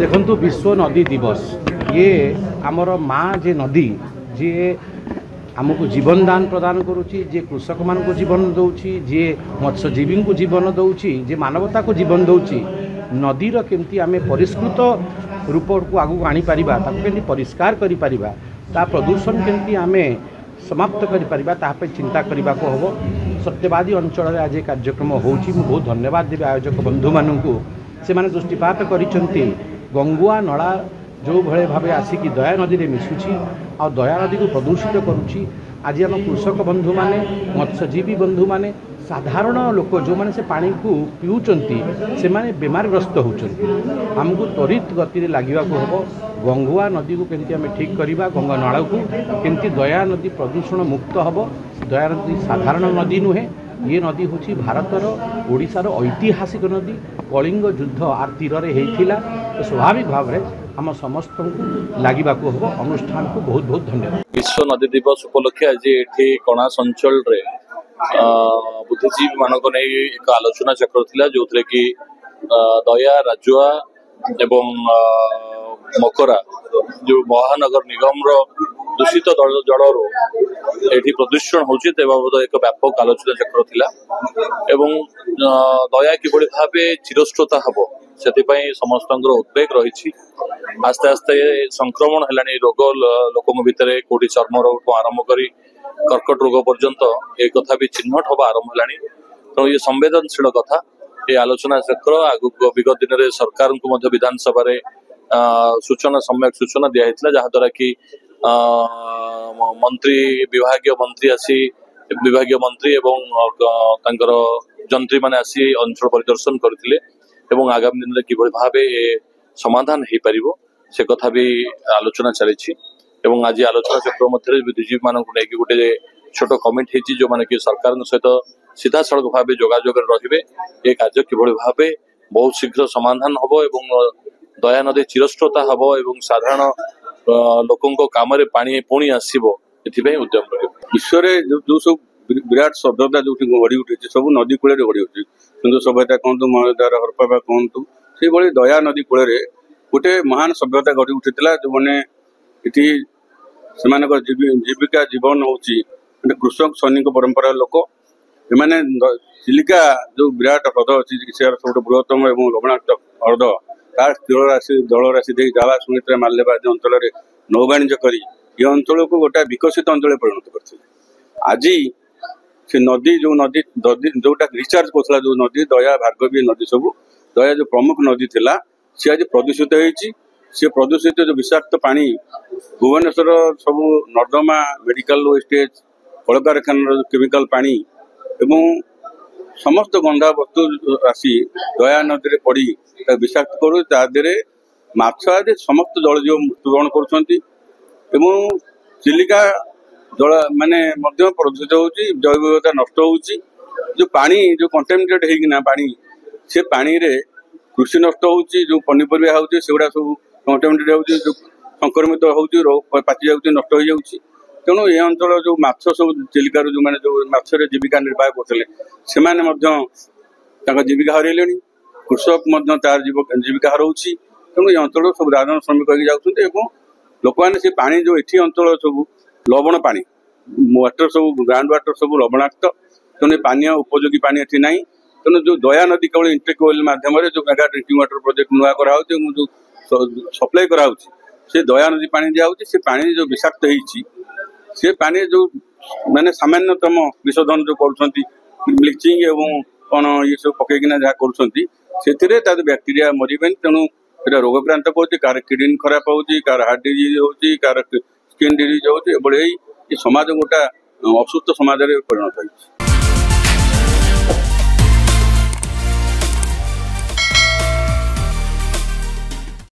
देखु विश्व नदी दिवस ये आमर माँ जे नदी जे आमको जीवन दान प्रदान करुच्ची जे कृषक मान को जीवन दौची जे मत्स्यजीवी को जीवन दौची जे मानवता को जीवन दौची नदीर केमती आम परिष्कृत रूप को आगू आनीपर केमती परिष्कार करिपरिबा ता प्रदूषण केमती आम समाप्त करिपरिबा ता पे चिंता करने को हम सत्यवादी अंचल में आज कार्यक्रम होची बहुत धन्यवाद देवी आयोजक बंधु मानू से माने दृष्टिपात करिसेंती गंगुआ नला जो भले भाव आसिकी दया नदी में मिसुची आ दया नदी को प्रदूषित करुच्ची। आज आम कृषक बंधु माने मत्स्यजीवी बंधु माने साधारण लोक जो माने से पानी को पीउचंती से माने बीमारग्रस्त होचंती आमको त्वरित गति लगे हम गंगुआ नदी को केमती आम ठीक करवा गंगा नाला को केमती दया नदी प्रदूषण मुक्त हम। दया नदी साधारण नदी नुहे ये नदी हूँ भारतर ओडिशार ऐतिहासिक नदी कलिंग युद्ध आर तीर होता तो स्वाभाविक भाव में आम समस्त को लगे हम अनुष्ठान को बहुत बहुत धन्यवाद। विश्व नदी दिवस उपलक्षे आज ये कणास अंचल बुद्धिजीवी मानक नहीं एक आलोचना चक्र थिला जो थे कि दया राजुआ एवं मकरा जो महानगर निगम दूषित जल एठी प्रदूषण होची ते बाबद एक व्यापक आलोचना चक्र थिला एवं दया किभଳି भाबे चिरस्रोता हबो सेतिपई समस्तंकर उद्वेग रही। आस्ते आस्ते संक्रमण हेलानी रोग लोकम भितरे कोटी चर्म रोग को आरंभ करी कर्कट रोग पर्यंत ए कथा भी चिन्हट हवा आरंभ हेलानी तेणु ये संवेदनशील कथा ये आलोचना चक्र आगु विगत दिन में सरकार को विधानसभा सूचना सम्यक सूचना दिया जहाद्वारा कि मंत्री विभागीय मंत्री आसी विभागीय मंत्री एवं जंत्री माने आसी अंचल परिदर्शन करथिले एवं आगामी दिन में किभଳି भाबे समाधान हो पारिबो से कथा भी आलोचना चली एवं आज आलोचना चक्र मध्य बुद्धिजीवी मानक नहीं गोटे छोट कमिटी होती जो माने कि सरकार सहित सीधा सड़क भाव जोगाजोग रे ये कार्य किभଳି भाबे बहुत शीघ्र समाधान हम एवं दया नदी चिरस्रोता हम एवं साधारण लोकों काम पानी पुणी आसो ये उद्यम रही। विश्व जो सब विराट सभ्यता जो गढ़ी उठी सब नदी कूल गढ़ी उठी सिंधु सभ्यता कहतु मलदार हरप्पा कहतु से दया नदी कूल गोटे महान सभ्यता गढ़ी उठी जो मैंने इति जीविका जीवन हूँ कृषक सैनिक परंपरा लोक एमाने चिलिका जो विराट ह्रद अच्छी सब बृहत्तम और लवणाक्त ह्रद तार जल राशि दे जावा सुमित्रा माल्यवाद अंचल नौ वाणिज्य कर ये अंचल को गोटे विकसित अंचल परिणत कर आज से नदी जोटा रिचार्ज करता जो नदी दया भार्गवी नदी सब दया जो प्रमुख नदी थिला सी आज प्रदूषित सी प्रदूषित जो विषाक्त पानी भुवनेश्वर सब नर्दमा मेडिकल वेस्टेज कल कारखाना केमिकल पानी एवं समस्त गंधा वस्तु आसी दया नदी पड़ी विषाक्त कर माछ आज समस्त जलजीव मृत्युवरण कर चिलिका जल माने प्रदूषित होची जैव विविधता नष्ट होची जो पानी जो कंटेमिनेटेड होना पानी से पानी रे कृषि नष्ट होची जो पनीपरिया होची सेगुड़ा सब कंटेमिनेटेड होची जो संक्रमित होची रोग पाची जाउची नष्ट हो जाउची तेणु ये अंचल जो माछ सब चिलिकार जो माने जो माछरे जीविका निर्वाह करथिले सेमाने मध्य ताका जीविका हरैलेनी कृषक मध्य तार जीविका हरौची तेणु ये अंचल सब दादन श्रमिक होगी जाउछन्ते एवं लोक मैंने से पानी जो एठी अंचल सब लवण पानी वाटर सब ग्राउंड वाटर सब लवणाक्त तेणु पानी उपयोगी पानी एठी नहीं तेणु जो दया नदी केवल इंटेक्वेल माध्यम जो मेगा ड्रिंकिंग वाटर प्रोजेक्ट नुआ कराउछि जो सप्लाई कराउछि से दया नदी पानी दिया से पानी जो विषाक्त होती से पानी जो माने सामान्यतम विशोधन जो कर ब्लीचिंग एवं कौन ये सब पकईकिना जहाँ कर बैक्टेरिया मरबे तेणु रोग क्रांत कर किडनी खराब होची हार्ट डिजीज होची स्किन डिजीज होची समाज गोटा असुस्थ समाज परिणत होती।